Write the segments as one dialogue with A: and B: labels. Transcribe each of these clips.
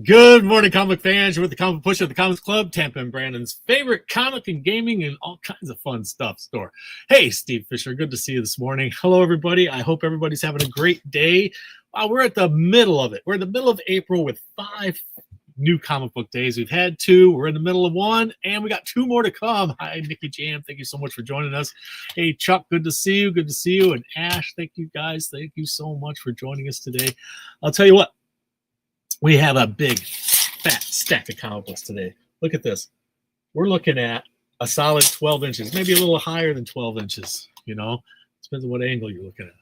A: Good morning, comic fans. You're with the Comic Push at the Comics Club, Tampa and Brandon's favorite comic and gaming and all kinds of fun stuff store. Hey, Steve Fisher, good to see you this morning. Hello, everybody. I hope everybody's having a great day. We're at the middle of it. We're in the middle of April with 5 new comic book days. We've had 2. We're in the middle of 1, and we got 2 more to come. Hi, Nikki Jam. Thank you so much for joining us. Hey, Chuck, good to see you. Good to see you. And Ash, thank you guys. Thank you so much for joining us today. I'll tell you what. We have a big, fat stack of comic books today. Look at this. We're looking at a solid 12 inches, maybe a little higher than 12 inches, you know. Depends on what angle you're looking at.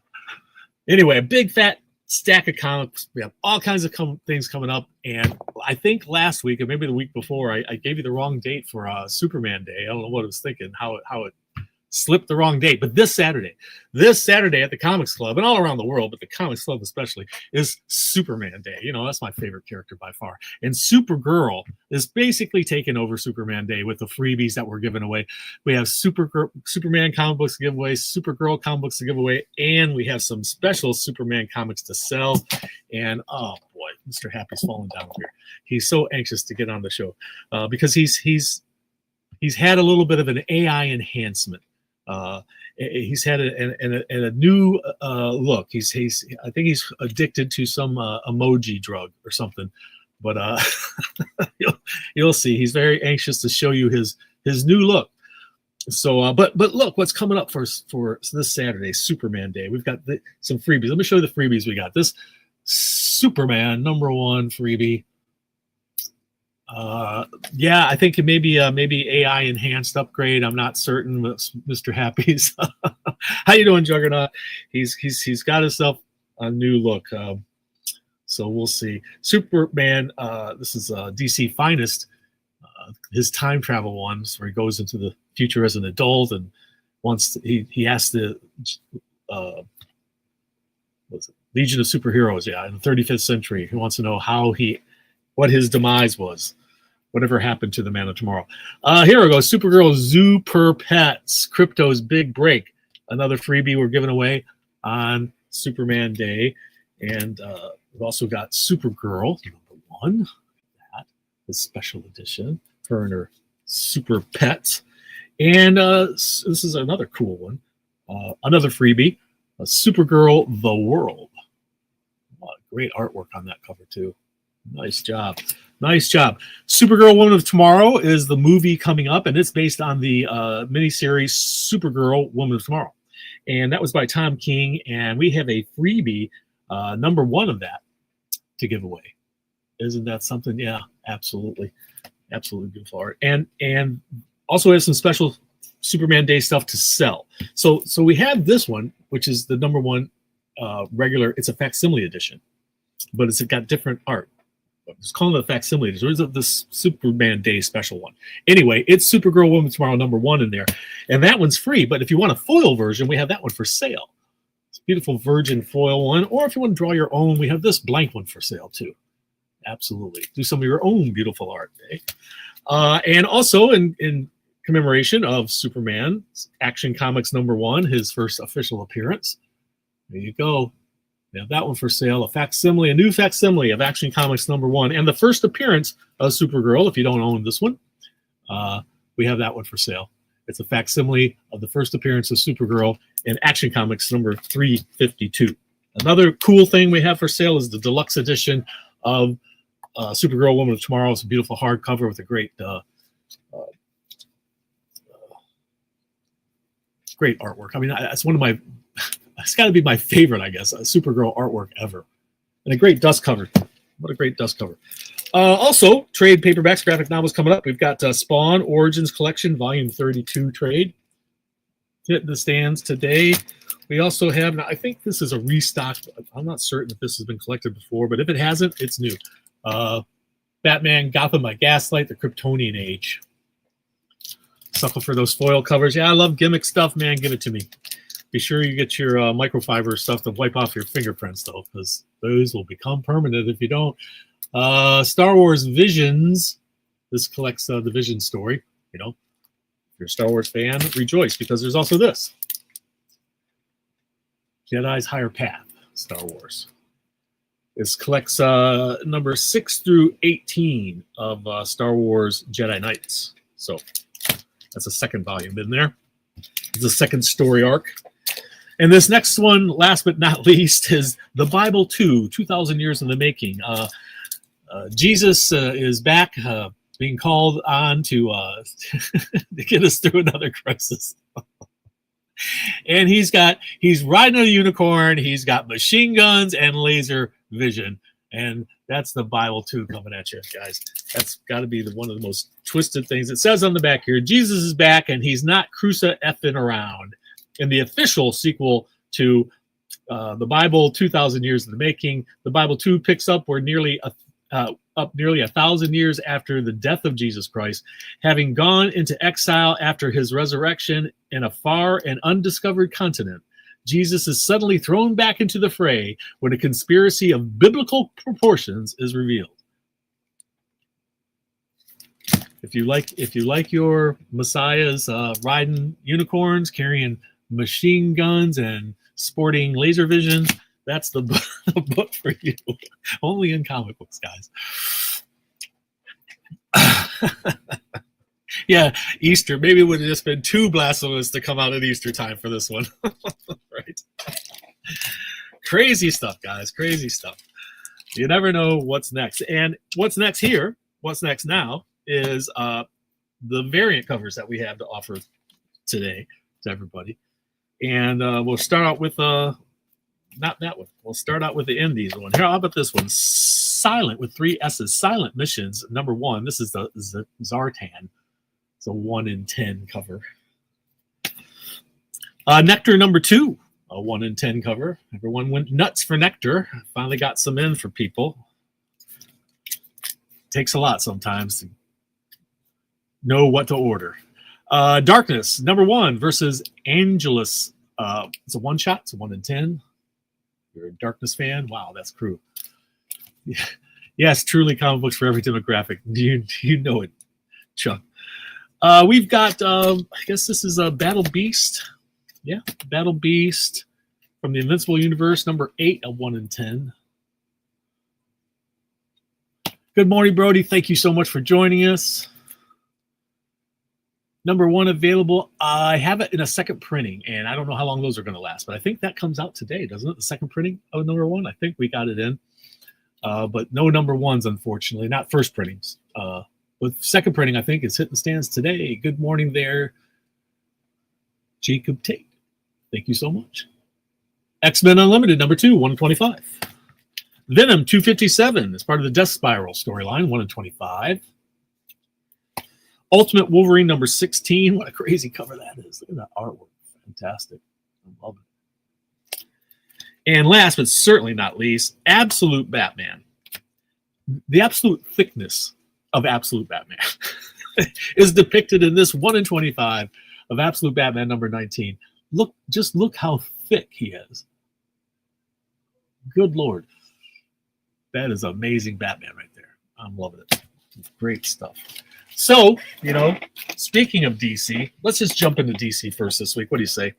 A: Anyway, a big, fat stack of comics. We have all kinds of things coming up. And I think last week, or maybe the week before, I gave you the wrong date for Superman Day. I don't know what I was thinking, how it slipped the wrong date. But this Saturday at the Comics Club, and all around the world, but the Comics Club especially, is Superman Day. You know, that's my favorite character by far. And Supergirl is basically taking over Superman Day with the freebies that we're giving away. We have Superman comic books to give away, Supergirl comic books to give away, and we have some special Superman comics to sell. And oh boy, Mr. Happy's falling down here. He's so anxious to get on the show because he's had a little bit of an AI enhancement. He's had a new look. I think he's addicted to some emoji drug or something. But you'll see. He's very anxious to show you his new look. So, but look what's coming up for this Saturday, Superman Day. We've got some freebies. Let me show you the freebies we got. This Superman #1 freebie. Yeah, I think it may be maybe AI enhanced upgrade. I'm not certain. Mr. Happy's. How you doing, Juggernaut? He's got himself a new look. So we'll see. Superman. This is DC finest. His time travel ones, where he goes into the future as an adult, and once he has to. What's it? Legion of Superheroes. Yeah, in the 35th century. He wants to know what his demise was. Whatever happened to the Man of Tomorrow. Here we go. Supergirl Zoo Per Pets. Crypto's Big Break. Another freebie we're giving away on Superman Day. And we've also got Supergirl #1. That is special edition. Her and her Super Pets. And this is another cool one. Another freebie. Supergirl The World. Great artwork on that cover, too. Nice job. Nice job. Supergirl Woman of Tomorrow is the movie coming up, and it's based on the miniseries Supergirl Woman of Tomorrow. And that was by Tom King, and we have a freebie, #1 of that, to give away. Isn't that something? Yeah, absolutely. Absolutely beautiful art. And also have some special Superman Day stuff to sell. So we have this one, which is the #1 regular. It's a facsimile edition, but it's got different art. It's called the facsimile. There's this Superman Day special one. Anyway, it's Supergirl Woman Tomorrow #1 in there. And that one's free. But if you want a foil version, we have that one for sale. It's a beautiful virgin foil one. Or if you want to draw your own, we have this blank one for sale too. Absolutely. Do some of your own beautiful art. Eh? And also in commemoration of Superman, Action Comics #1, his first official appearance. There you go. We have that one for sale, a new facsimile of Action Comics #1, and the first appearance of Supergirl. If you don't own this one, we have that one for sale. It's a facsimile of the first appearance of Supergirl in Action Comics #352. Another cool thing we have for sale is the deluxe edition of Supergirl Woman of Tomorrow. It's a beautiful hardcover with a great great artwork. I mean, it's one of my it's got to be my favorite, I guess, Supergirl artwork ever. And a great dust cover. What a great dust cover. Also, trade paperbacks, graphic novels coming up. We've got Spawn Origins Collection, Volume 32 trade. Hitting the stands today. We also have, now I think this is a restock. I'm not certain if this has been collected before, but if it hasn't, it's new. Batman Gotham by Gaslight, the Kryptonian Age. Sucker for those foil covers. Yeah, I love gimmick stuff, man. Give it to me. Be sure you get your microfiber stuff to wipe off your fingerprints, though, because those will become permanent if you don't. Star Wars Visions. This collects the Vision story. You know, if you're a Star Wars fan, rejoice, because there's also this. Jedi's Higher Path, Star Wars. This collects number 6 through 18 of Star Wars Jedi Knights. So that's a second volume in there. It's the second story arc. And this next one, last but not least, is The Bible 2, 2,000 Years in the Making. Jesus is back, being called on to get us through another crisis. And he's riding a unicorn, he's got machine guns and laser vision. And that's The Bible 2 coming at you, guys. That's got to be one of the most twisted things. It says on the back here, Jesus is back and he's not cruisa effing around. In the official sequel to The Bible 2,000 Years in the Making, The Bible 2 picks up where nearly 1,000 years after the death of Jesus Christ, having gone into exile after his resurrection in a far and undiscovered continent. Jesus is suddenly thrown back into the fray when a conspiracy of biblical proportions is revealed. If you like your messiahs riding unicorns, carrying machine guns, and sporting laser vision, that's the book for you. Only in comic books, guys. Yeah, Easter. Maybe it would have just been too blasphemous to come out at Easter time for this one. Right. Crazy stuff, guys. Crazy stuff. You never know what's next. And what's next now is the variant covers that we have to offer today to everybody. And we'll start out with not that one. We'll start out with the indies one. Here, how about this one? Silent with 3 S's. Silent Missions, number 1. This is the Zartan. It's a 1 in 10 cover. Nectar number 2, a 1 in 10 cover. Everyone went nuts for Nectar. Finally got some in for people. Takes a lot sometimes to know what to order. Darkness, number 1 versus Angelus. It's a one-shot. It's a 1 in 10. You're a Darkness fan? Wow, that's crew. Yes, truly comic books for every demographic. You know it, Chuck. We've got, I guess this is a Battle Beast. Yeah, Battle Beast from the Invincible Universe, number 8, a 1 in 10. Good morning, Brody. Thank you so much for joining us. Number 1 available. I have it in a second printing, and I don't know how long those are going to last, but I think that comes out today, doesn't it? The second printing of number 1. I think we got it in, but no number 1s, unfortunately. Not first printings. But second printing, I think, is hitting stands today. Good morning there, Jacob Tate. Thank you so much. X-Men Unlimited, number 2, 1 in 25. Venom 257 is part of the Death Spiral storyline, 1 in 25. Ultimate Wolverine number 16. What a crazy cover that is. Look at that artwork. Fantastic. I love it. And last but certainly not least, Absolute Batman. The absolute thickness of Absolute Batman is depicted in this 1 in 25 of Absolute Batman number 19. Just look how thick he is. Good Lord. That is amazing Batman right there. I'm loving it. Great stuff. So, speaking of DC, let's just jump into DC first this week. What do you say?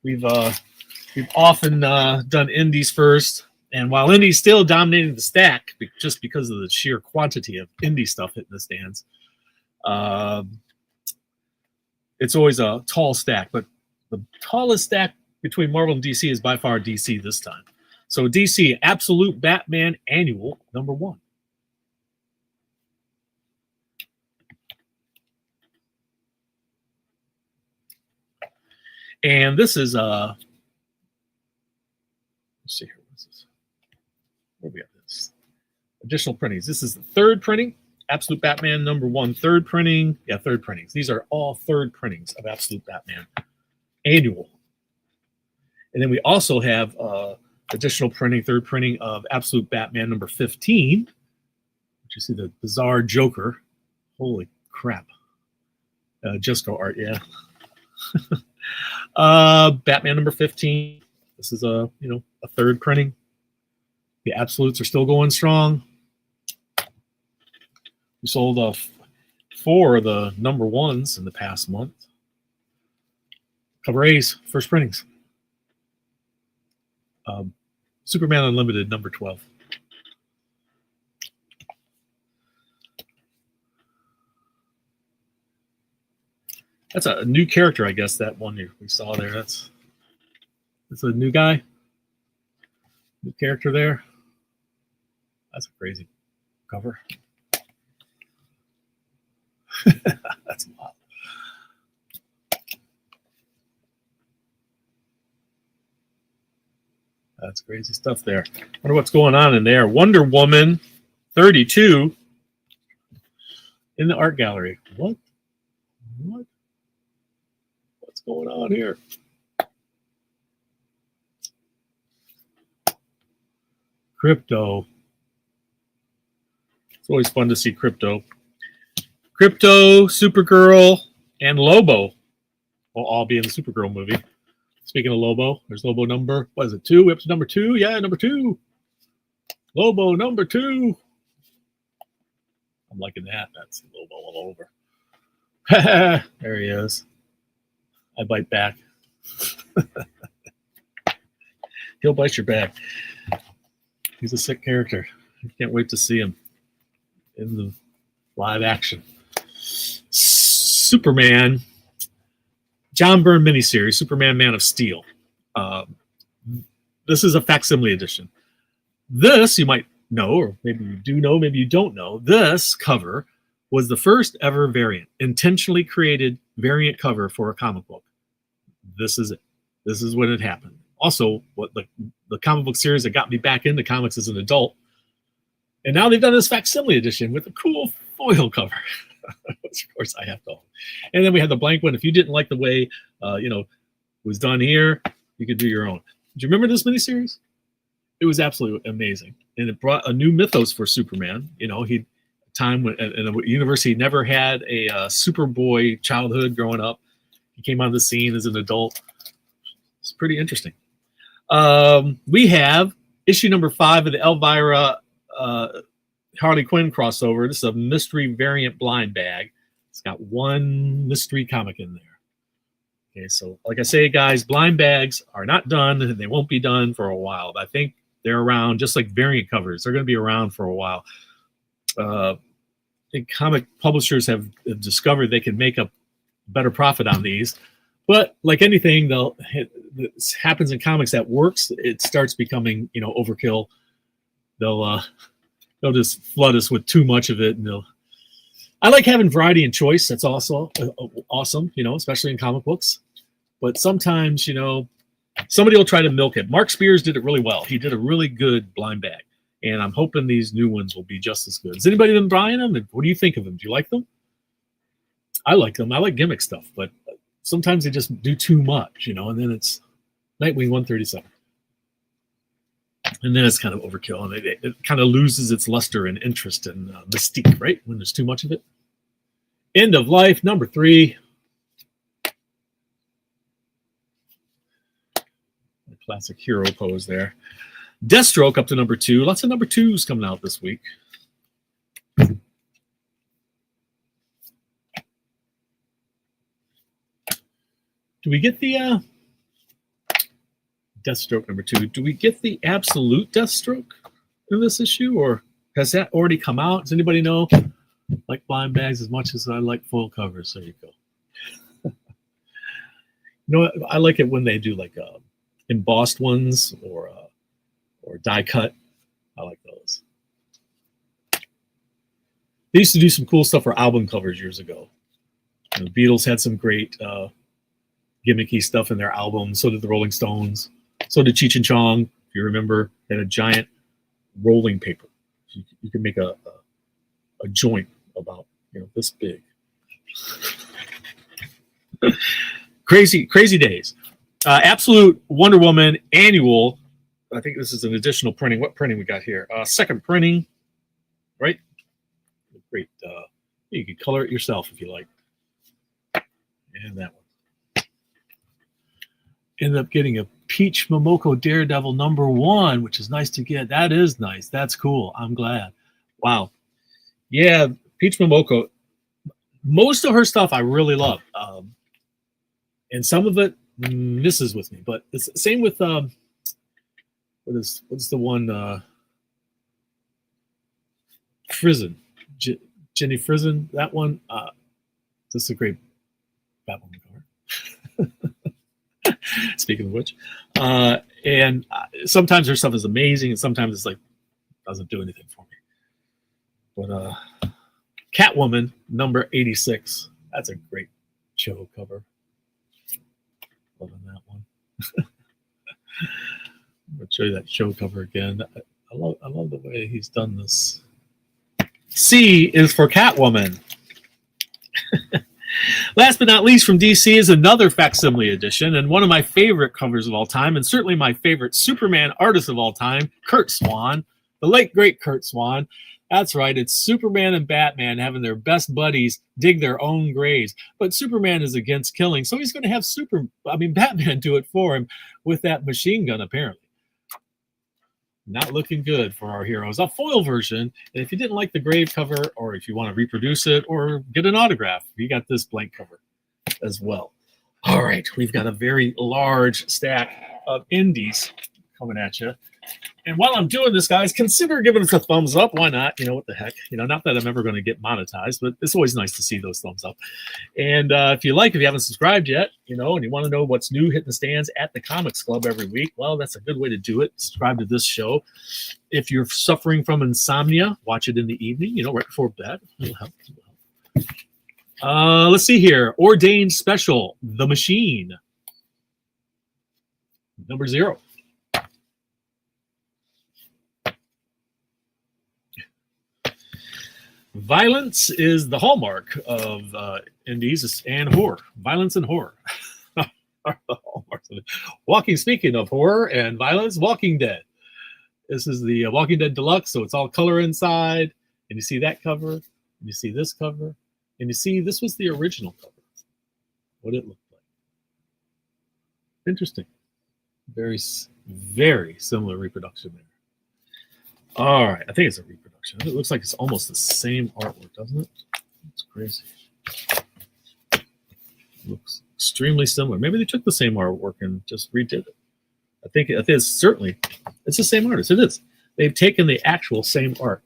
A: We've often done indies first, and while indies still dominating the stack, just because of the sheer quantity of indie stuff hitting the stands, it's always a tall stack. But the tallest stack between Marvel and DC is by far DC this time. So DC Absolute Batman Annual number 1. And this is let's see here. What's this? Where we got this? Additional printings. This is the third printing. Absolute Batman number 1, third printing. Yeah, third printings. These are all third printings of Absolute Batman Annual. And then we also have additional printing, third printing of Absolute Batman number 15. Which you see the bizarre Joker. Holy crap. Jusco art, yeah. Batman number 15. This is a third printing. The Absolutes are still going strong. We sold 4 of the number 1s in the past month. Cover A's, first printings. Superman Unlimited number 12. That's a new character, I guess. That one we saw there. That's a new guy, new character there. That's a crazy cover. That's a lot. That's crazy stuff there. Wonder what's going on in there. Wonder Woman 32 in the art gallery. What? What's going on here? Crypto. It's always fun to see Crypto. Crypto, Supergirl, and Lobo will all be in the Supergirl movie. Speaking of Lobo, there's Lobo number, what is it, 2? Episode number 2? Yeah, number 2. Lobo number 2. I'm liking that. That's Lobo all over. There he is. I bite back. He'll bite your back. He's a sick character. I can't wait to see him in the live action. Superman, John Byrne miniseries, Superman Man of Steel. This is a facsimile edition. This, you might know, or maybe you do know, maybe you don't know, this cover was the first ever variant, intentionally created variant cover for a comic book. This is it. This is when it happened. Also, what the comic book series that got me back into comics as an adult. And now they've done this facsimile edition with a cool foil cover, which of course I have to own. And then we had the blank one. If you didn't like the way, it was done here, you could do your own. Do you remember this miniseries? It was absolutely amazing. And it brought a new mythos for Superman. He time when in a university never had a Superboy childhood growing up. He came on the scene as an adult. It's pretty interesting. We have issue number 5 of the Elvira Harley Quinn crossover. This is a mystery variant blind bag. It's got one mystery comic in there. Okay, so like I say, guys, blind bags are not done, and they won't be done for a while. But I think they're around, just like variant covers. They're going to be around for a while. I think comic publishers have discovered they can make a better profit on these. But like anything, this happens in comics that works. It starts becoming, overkill. They'll just flood us with too much of it, and I like having variety and choice. That's also awesome, especially in comic books. But sometimes, somebody will try to milk it. Mark Spears did it really well. He did a really good blind bag, and I'm hoping these new ones will be just as good. Has anybody been buying them? And what do you think of them? Do you like them? I like them. I like gimmick stuff, but sometimes they just do too much, and then it's Nightwing 137. And then it's kind of overkill, and it kind of loses its luster and interest and mystique, right? When there's too much of it. End of Life, number 3. Classic hero pose there. Deathstroke up to number 2. Lots of number 2s coming out this week. Do we get the Deathstroke number 2? Do we get the absolute Deathstroke in this issue, or has that already come out? Does anybody know? Like blind bags as much as I like full covers. There you go. I like it when they do like embossed ones or die cut. I like those. They used to do some cool stuff for album covers years ago. The Beatles had some great gimmicky stuff in their albums. So did the Rolling Stones. So did Cheech and Chong. If you remember, they had a giant rolling paper. You can make a joint about this big. Crazy days. Absolute Wonder Woman annual. I think this is an additional printing. What printing we got here? Second printing, right? Great. You can color it yourself if you like. And that one. Ended up getting a Peach Momoko Daredevil number 1, which is nice to get. That is nice. That's cool. I'm glad. Wow. Yeah, Peach Momoko. Most of her stuff I really love. And some of it misses with me. But it's the same with what's the one Frizen. Jenny Frizen, that one. This is a great Batwoman cover. Speaking of which, and sometimes her stuff is amazing, and sometimes it's like doesn't do anything for me. But Catwoman number 86. That's a great show cover. Loving that one. I'm gonna show you that show cover again. I love the way he's done this. C is for Catwoman. Last but not least from DC is another facsimile edition, and one of my favorite covers of all time, and certainly my favorite Superman artist of all time, Curt Swan, the late great Curt Swan. That's right, it's Superman and Batman having their best buddies dig their own graves. But Superman is against killing, so he's going to have Batman do it for him with that machine gun, apparently. Not looking good for our heroes. A foil version, and if you didn't like the grave cover, or if you want to reproduce it or get an autograph, you got this blank cover as well. All right, we've got a very large stack of indies coming at you. And while I'm doing this, guys, consider giving us a thumbs up. Why not? You know, what the heck? You know, not that I'm ever going to get monetized, but it's always nice to see those thumbs up. And if you haven't subscribed yet, you know, and you want to know what's new hitting the stands at the Comics Club every week, well, that's a good way to do it. Subscribe to this show. If you're suffering from insomnia, watch it in the evening, you know, right before bed. It'll help. Let's see here. Ordained Special, The Machine. Number 0. Violence is the hallmark of indies and horror. Violence and horror are the hallmarks of it. Speaking of horror and violence, Walking Dead. This is the Walking Dead Deluxe, so it's all color inside. And you see that cover, and you see this cover, and you see this was the original cover. What it looked like. Interesting. Very, very similar reproduction there. All right, I think it's a reproduction. It looks like it's almost the same artwork, doesn't it? It's crazy. It looks extremely similar. Maybe they took the same artwork and just redid it. I think it's the same artist. It is. They've taken the actual same art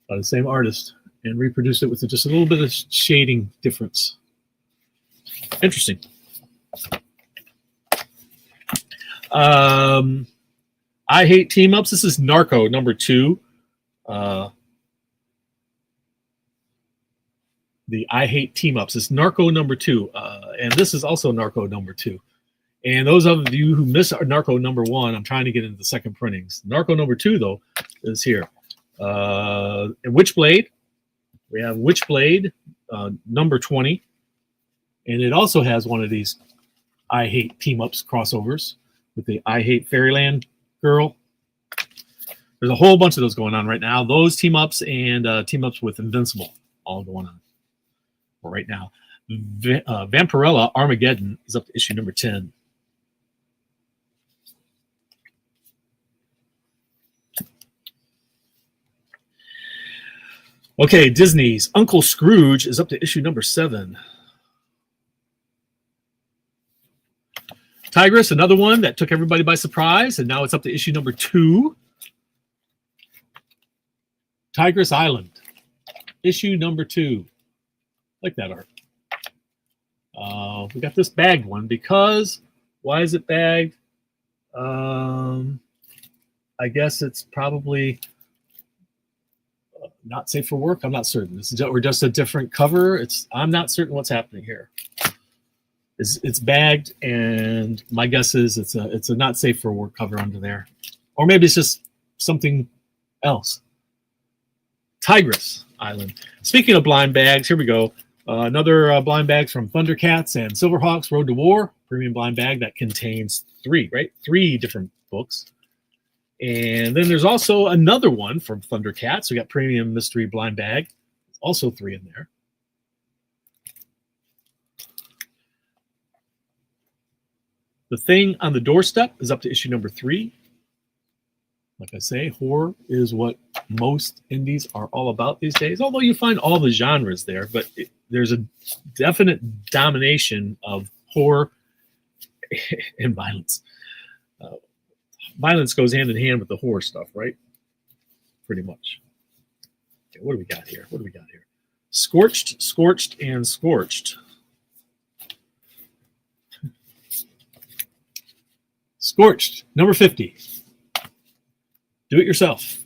A: by the same artist and reproduced it with just a little bit of shading difference. Interesting. I Hate Team-Ups. This is Narco number 2. The I Hate Team-Ups. It's Narco number 2. And this is also Narco number 2. And those of you who missed Narco number 1, I'm trying to get into the second printings. Narco number 2, though, is here. And Witchblade. We have Witchblade number 20. And it also has one of these I Hate Team-Ups crossovers with the I Hate Fairyland Girl. There's a whole bunch of those going on right now. Those team-ups and team-ups with Invincible all going on right now. Vampirella Armageddon is up to issue number 10. Okay, Disney's Uncle Scrooge is up to issue number 7. Tigress, another one that took everybody by surprise, and now it's up to issue number 2. Tigress Island, issue number 2. Like that art. We got this bagged one because, why is it bagged? I guess it's probably not safe for work. I'm not certain. Or just a different cover. I'm not certain what's happening here. It's bagged, and my guess is it's a not safe for work cover under there, or maybe it's just something else. Tigress Island. Speaking of blind bags, here we go. Another blind bags from Thundercats and Silverhawks Road to War, premium blind bag that contains 3 different books. And then there's also another one from Thundercats. We got premium mystery blind bag, also 3 in there. The Thing on the Doorstep is up to issue number 3. Like I say, horror is what most indies are all about these days, although you find all the genres there, but there's a definite domination of horror and violence. Violence goes hand in hand with the horror stuff, right? Pretty much. Okay, what do we got here? Scorched, and Scorched. Scorched, number 50. Do it yourself.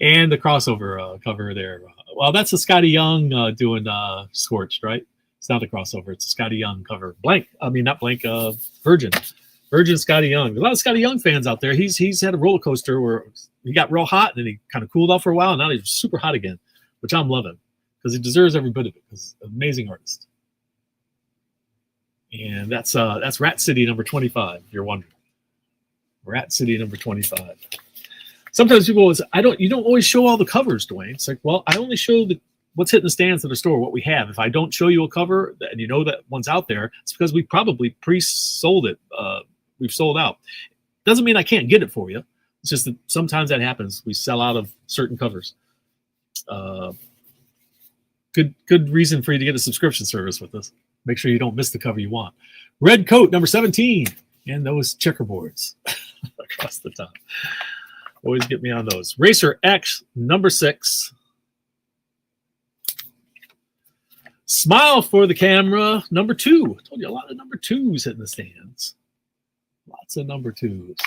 A: And the crossover cover there. Well, that's a Scotty Young doing Scorched, right? It's not a crossover. It's a Scotty Young cover. Not blank. Virgin Scotty Young. A lot of Scotty Young fans out there. He's had a roller coaster where he got real hot and then he kind of cooled off for a while. And now he's super hot again, which I'm loving because he deserves every bit of it. Because an amazing artist. And that's Rat City number 25. If you're wondering, Rat City number 25. Sometimes people say, you don't always show all the covers, Dwayne. It's like, well, I only show what's hitting the stands at the store, what we have. If I don't show you a cover and you know that one's out there, it's because we probably pre-sold it. We've sold out. Doesn't mean I can't get it for you. It's just that sometimes that happens. We sell out of certain covers. Good reason for you to get a subscription service with us. Make sure you don't miss the cover you want. Red Coat, number 17. And those checkerboards across the top. Always get me on those. Racer X, number 6. Smile for the Camera, number 2. I told you a lot of number 2s hitting the stands. Lots of number 2s.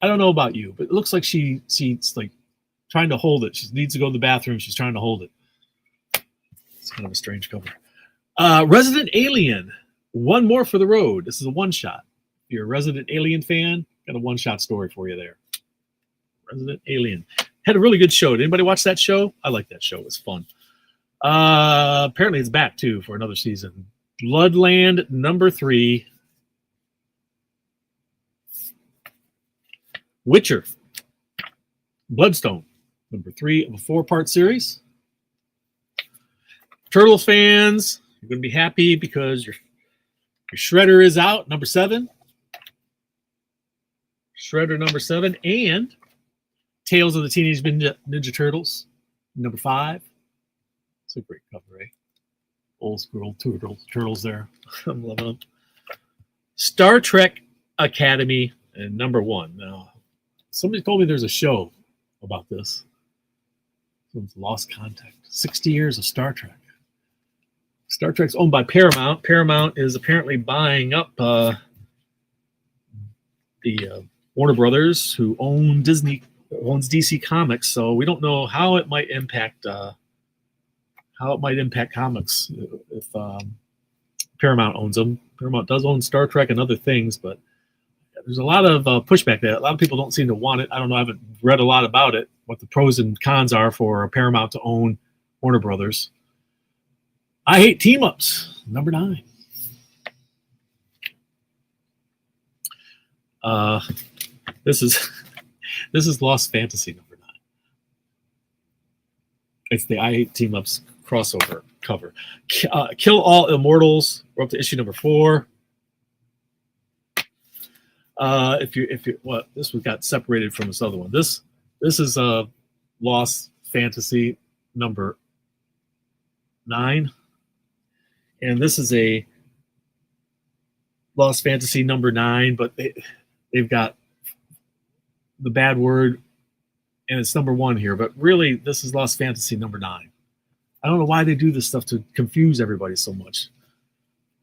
A: I don't know about you, but it looks like she's like trying to hold it. She needs to go to the bathroom. She's trying to hold it. It's kind of a strange cover. Resident Alien, one more for the road. This is a one-shot. If you're a Resident Alien fan, got a one-shot story for you there. Resident Alien. Had a really good show. Did anybody watch that show? I like that show. It was fun. Apparently it's back, too, for another season. Bloodland, number 3. Witcher. Bloodstone, number 3 of a 4-part series. Turtles fans, you're going to be happy because your Shredder is out, number 7. Shredder, number 7. And Tales of the Teenage Ninja Turtles, number 5. It's a great cover, eh? Old school turtles there. I'm loving them. Star Trek Academy, and number 1. Now, somebody told me there's a show about this. It's Lost Contact. 60 years of Star Trek. Star Trek's owned by Paramount. Paramount is apparently buying up the Warner Brothers, who owns DC Comics. So we don't know how it might impact comics if Paramount owns them. Paramount does own Star Trek and other things, but there's a lot of pushback there. A lot of people don't seem to want it. I don't know. I haven't read a lot about it, what the pros and cons are for Paramount to own Warner Brothers. I Hate Team-Ups, number 9. This is Lost Fantasy, number 9. It's the I Hate Team-Ups crossover cover. Kill All Immortals. We're up to issue number 4. This one got separated from this other one. This is Lost Fantasy number 9, and this is a Lost Fantasy number 9, but they've got the bad word, and it's number 1 here. But really, this is Lost Fantasy number 9. I don't know why they do this stuff to confuse everybody so much.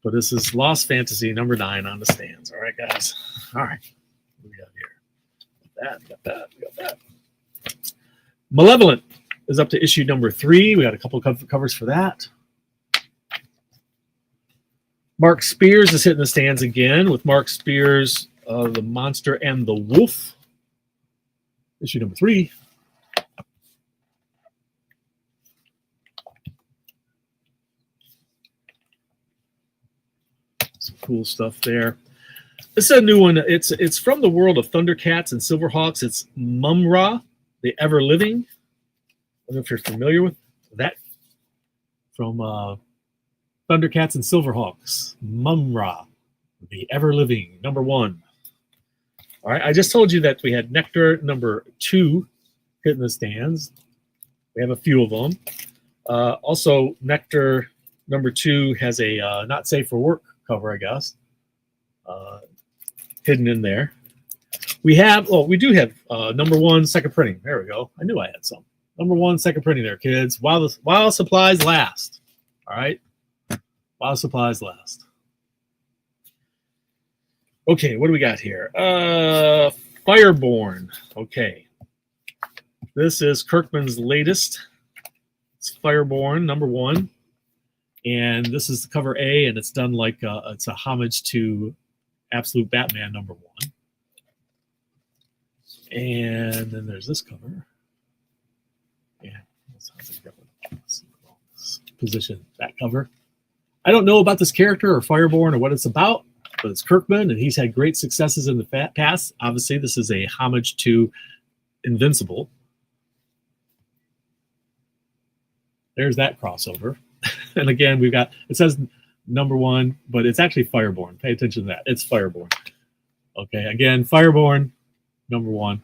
A: But this is Lost Fantasy number 9 on the stands. All right, guys. All right. What do we got here? We got that. Malevolent is up to issue number 3. We got a couple of covers for that. Mark Spears is hitting the stands again with Mark Spears, The Monster and the Wolf. Issue number 3. Some cool stuff there. This is a new one. It's from the world of Thundercats and Silverhawks. It's Mumm-Ra, the Ever Living. I don't know if you're familiar with that. From Thundercats and Silverhawks. Mumm-Ra, the Ever Living, number 1. All right, I just told you that we had Nectar number 2 hitting the stands. We have a few of them. Also, Nectar number 2 has a Not Safe for Work cover, I guess, hidden in there. We do have number 1 second printing. There we go. I knew I had some. Number 1 second printing there, kids. While supplies last. All right, while supplies last. Okay, what do we got here? Fireborn. Okay. This is Kirkman's latest. It's Fireborn, #1. And this is the cover A, and it's done like it's a homage to Absolute Batman #1. And then there's this cover. Yeah, that's how it's going. Position that cover. I don't know about this character or Fireborn or what it's about, but it's Kirkman, and he's had great successes in the past. Obviously, this is a homage to Invincible. There's that crossover. And again, we've got, it says #1, but it's actually Fireborn. Pay attention to that. It's Fireborn. Okay, again, Fireborn, #1.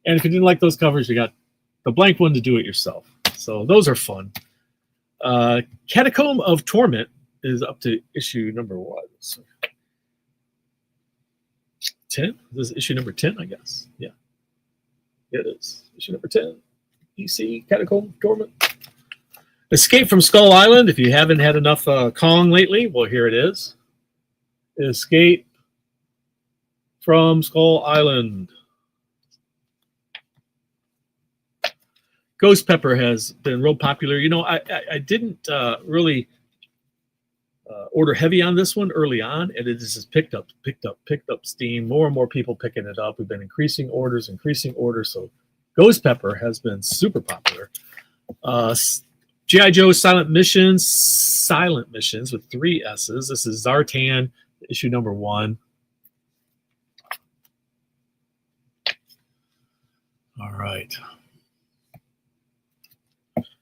A: And if you didn't like those covers, you got the blank one to do it yourself. So those are fun. Catacomb of Torment is up to issue #1. So 10? This is issue #10, I guess. Yeah. It is. Issue #10. EC, Catacomb of Torment. Escape from Skull Island. If you haven't had enough Kong lately, well, here it is. Escape from Skull Island. Ghost Pepper has been real popular. You know, I didn't really order heavy on this one early on, and it just picked up steam. More and more people picking it up. We've been increasing orders. So Ghost Pepper has been super popular. G.I. Joe Silent Missions with 3 S's. This is Zartan, issue #1. All right.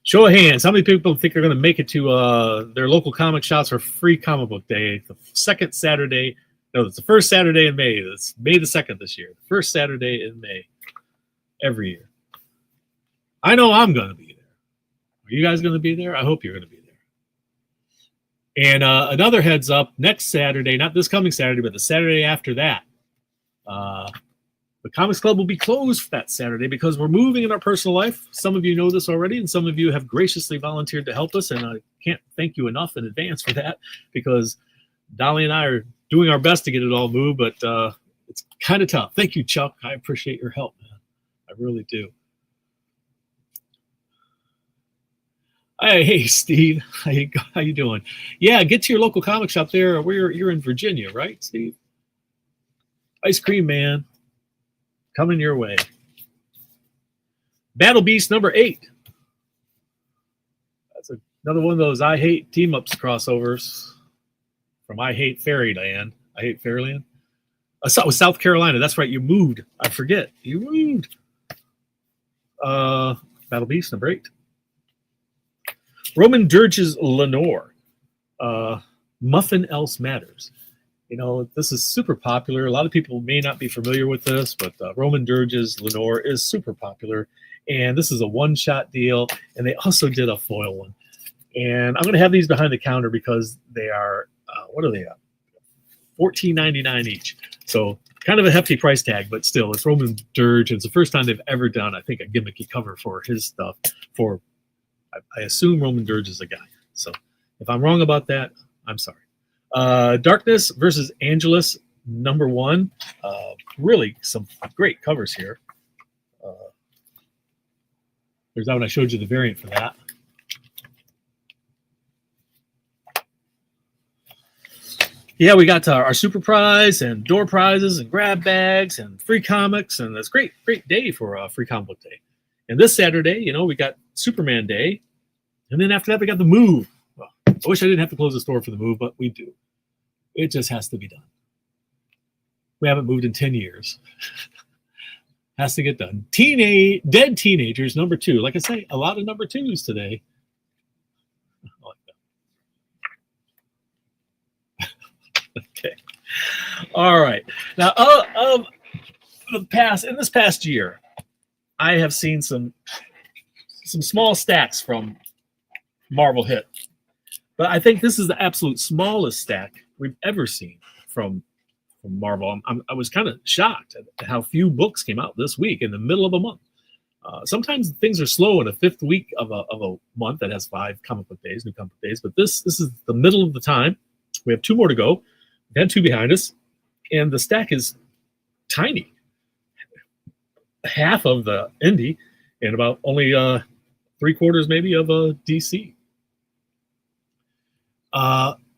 A: Show of hands. How many people think are going to make it to their local comic shops for Free Comic Book Day? The second Saturday. No, it's the first Saturday in May. It's May the 2nd this year. The first Saturday in May every year. I know I'm going to be there. Are you guys going to be there? I hope you're going to be there. And another heads up, next Saturday, not this coming Saturday, but the Saturday after that, the Comics Club will be closed that Saturday because we're moving in our personal life. Some of you know this already, and some of you have graciously volunteered to help us, and I can't thank you enough in advance for that because Dolly and I are doing our best to get it all moved, but it's kind of tough. Thank you, Chuck. I appreciate your help, man. I really do. Hey, Steve. How you doing? Yeah, get to your local comic shop there. You're in Virginia, right, Steve? Ice Cream Man. Coming your way. Battle Beast #8. That's another one of those I Hate Team-Ups crossovers from I Hate Fairyland. I Hate Fairyland. I saw it was South Carolina. That's right. You moved. I forget. You moved. Battle Beast #8. Roman Dirge's Lenore. Muffin Else Matters. You know, this is super popular. A lot of people may not be familiar with this, but Roman Dirge's Lenore is super popular. And this is a one-shot deal. And they also did a foil one. And I'm going to have these behind the counter because they are, what are they at? $14.99 each. So kind of a hefty price tag, but still, it's Roman Dirge. It's the first time they've ever done, I think, a gimmicky cover for his stuff. For, I assume Roman Dirge is a guy. So if I'm wrong about that, I'm sorry. Darkness versus Angelus #1. Really some great covers here. There's that one. I showed you the variant for that. Yeah, we got our super prize and door prizes and grab bags and free comics, and that's great day for Free Comic Book Day. And this Saturday, you know, we got Superman Day, and then after that we got the Move. Well, I wish I didn't have to close the store for the Move, but we do. It just has to be done. We haven't moved in 10 years. Has to get done. Dead Teenagers #2. Like I say, a lot of #2s today. I like that. Okay. All right. Now, in this past year, I have seen some small stacks from Marvel Hit. But I think this is the absolute smallest stack we've ever seen from Marvel. I was kind of shocked at how few books came out this week in the middle of a month. Sometimes things are slow in a fifth week of a month that has 5 comic book days, new comic book days. But this is the middle of the time. We have 2 more to go. We've had 2 behind us. and the stack is tiny, half of the Indy, and about only 3/4 maybe of a DC.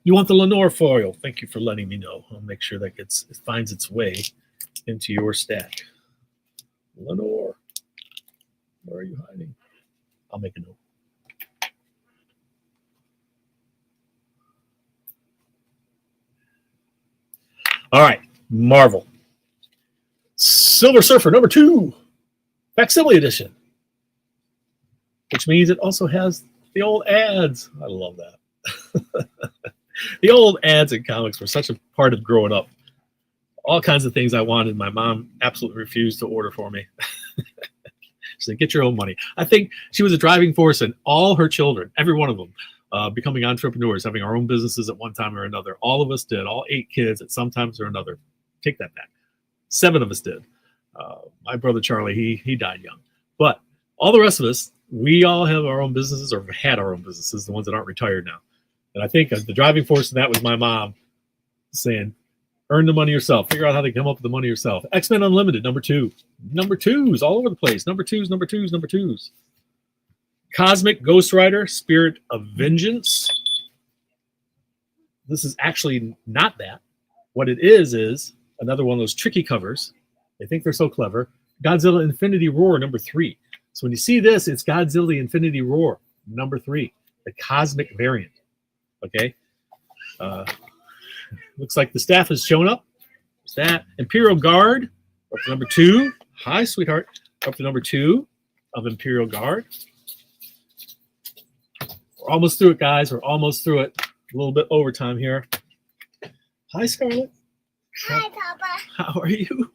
A: You want the Lenore foil? Thank you for letting me know. I'll make sure that it finds its way into your stack. Lenore, where are you hiding? I'll make a note. All right, Marvel. Silver Surfer number 2, facsimile edition, which means it also has the old ads. I love that. The old ads in comics were such a part of growing up. All kinds of things I wanted, my mom absolutely refused to order for me. She said, get your own money. I think she was a driving force in all her children, every one of them, becoming entrepreneurs, having our own businesses at one time or another. All of us did, all 8 kids at some times or another. Take that back. 7 of us did. My brother Charlie, he died young. But all the rest of us, we all have our own businesses or had our own businesses, the ones that aren't retired now. And I think the driving force in that was my mom saying, earn the money yourself. Figure out how to come up with the money yourself. X-Men Unlimited, number 2. Number 2s all over the place. Number 2s, number 2s, number 2s. Cosmic Ghost Rider, Spirit of Vengeance. This is actually not that. What it is another one of those tricky covers. They think they're so clever. Godzilla Infinity Roar, number 3. So when you see this, it's Godzilla Infinity Roar, number 3, the cosmic variant. Okay. Looks like the staff has shown up. There's that. Imperial Guard, up to number 2. Hi, sweetheart. Up to number 2 of Imperial Guard. We're almost through it, guys. We're almost through it. A little bit overtime here. Hi, Scarlett.
B: Hi, Papa.
A: How are you?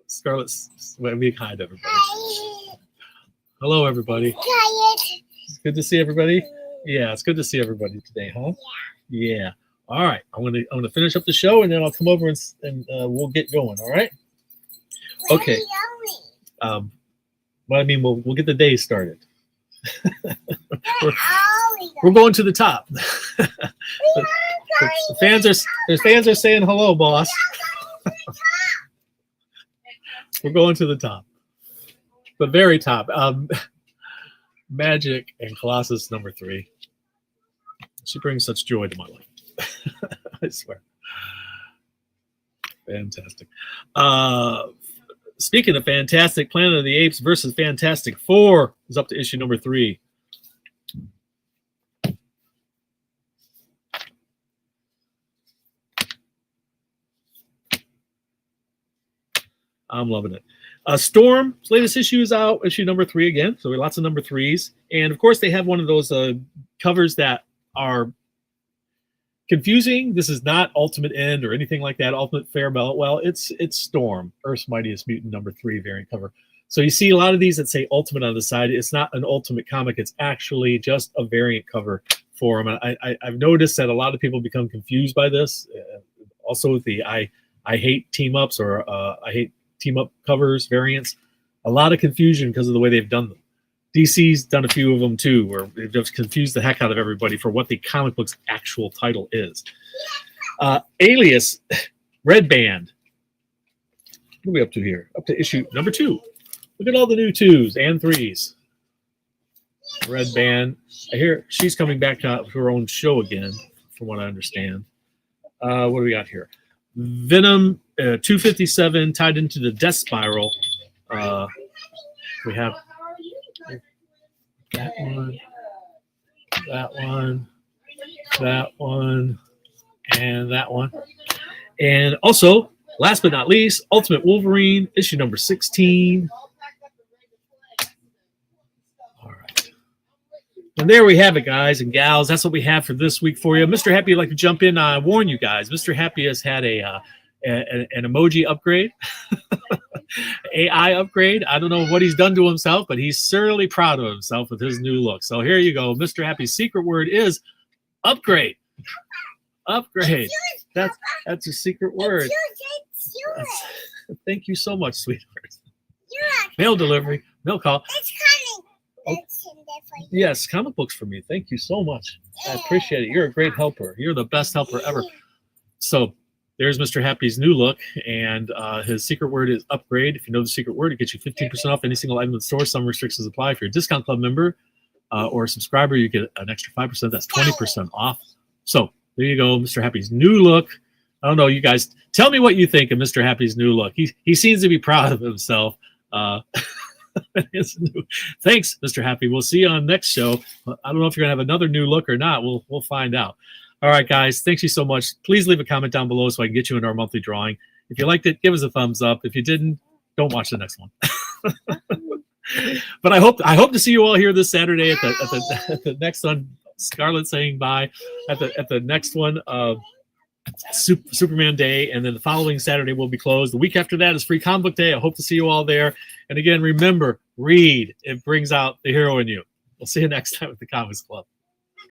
A: Scarlett's waving hi to everybody.
B: Hi.
A: Hello, everybody.
B: Quiet.
A: It's good to see everybody. Yeah, it's good to see everybody today, huh? Yeah. All right. I'm gonna finish up the show and then I'll come over and we'll get going. All right. Okay. Well, I mean, we'll get the day started. We're going to the top. The fans are saying hello, boss. We're going to the top, the very top. Magic and Colossus number 3. She brings such joy to my life. I swear. Fantastic. Speaking of fantastic, Planet of the Apes versus Fantastic Four is up to issue number 3. I'm loving it. Storm's latest issue is out, issue number 3 again. So lots of number 3s. And of course, they have one of those covers that are confusing. This is not Ultimate End or anything like that. Ultimate Farewell. Well, it's Storm, Earth's Mightiest Mutant number 3 variant cover. So you see a lot of these that say Ultimate on the side. It's not an Ultimate comic. It's actually just a variant cover for them. I've noticed that a lot of people become confused by this. Also with the I hate team ups or I hate team up covers variants. A lot of confusion because of the way they've done them. DC's done a few of them too, where they've just confused the heck out of everybody for what the comic book's actual title is. Alias, Red Band. What are we up to here? Up to issue number 2. Look at all the new 2s and 3s. Red Band. I hear she's coming back to her own show again, from what I understand. What do we got here? Venom 257 tied into the Death Spiral. We have that one, and that one. And also, last but not least, Ultimate Wolverine, issue number 16. All right. And there we have it, guys and gals. That's what we have for this week for you. Mr. Happy would like to jump in. I warn you guys, Mr. Happy has had an emoji upgrade. AI upgrade. I don't know what he's done to himself, but he's certainly proud of himself with his new look. So here you go. Mr. Happy's secret word is upgrade. Upgrade. That's a secret word. Thank you so much, sweetheart. Mail delivery, mail call.
B: It's coming.
A: Yes, comic books for me. Thank you so much. I appreciate it. You're a great helper. You're the best helper ever. So there's Mr. Happy's new look, and his secret word is upgrade. If you know the secret word, it gets you 15% off any single item in the store. Some restrictions apply. If you're a discount club member or a subscriber, you get an extra 5%. That's 20% off. So there you go, Mr. Happy's new look. I don't know, you guys, tell me what you think of Mr. Happy's new look. He seems to be proud of himself. Thanks, Mr. Happy. We'll see you on next show. I don't know if you're gonna have another new look or not. We'll find out. All right, guys. Thank you so much. Please leave a comment down below so I can get you into our monthly drawing. If you liked it, give us a thumbs up. If you didn't, don't watch the next one. But I hope to see you all here this Saturday at the next one. Scarlett saying bye at the next one. Superman Day, and then the following Saturday will be closed. The week after that is Free Comic Book Day. I hope to see you all there. And again, remember, read. It brings out the hero in you. We'll see you next time at the Comics Club.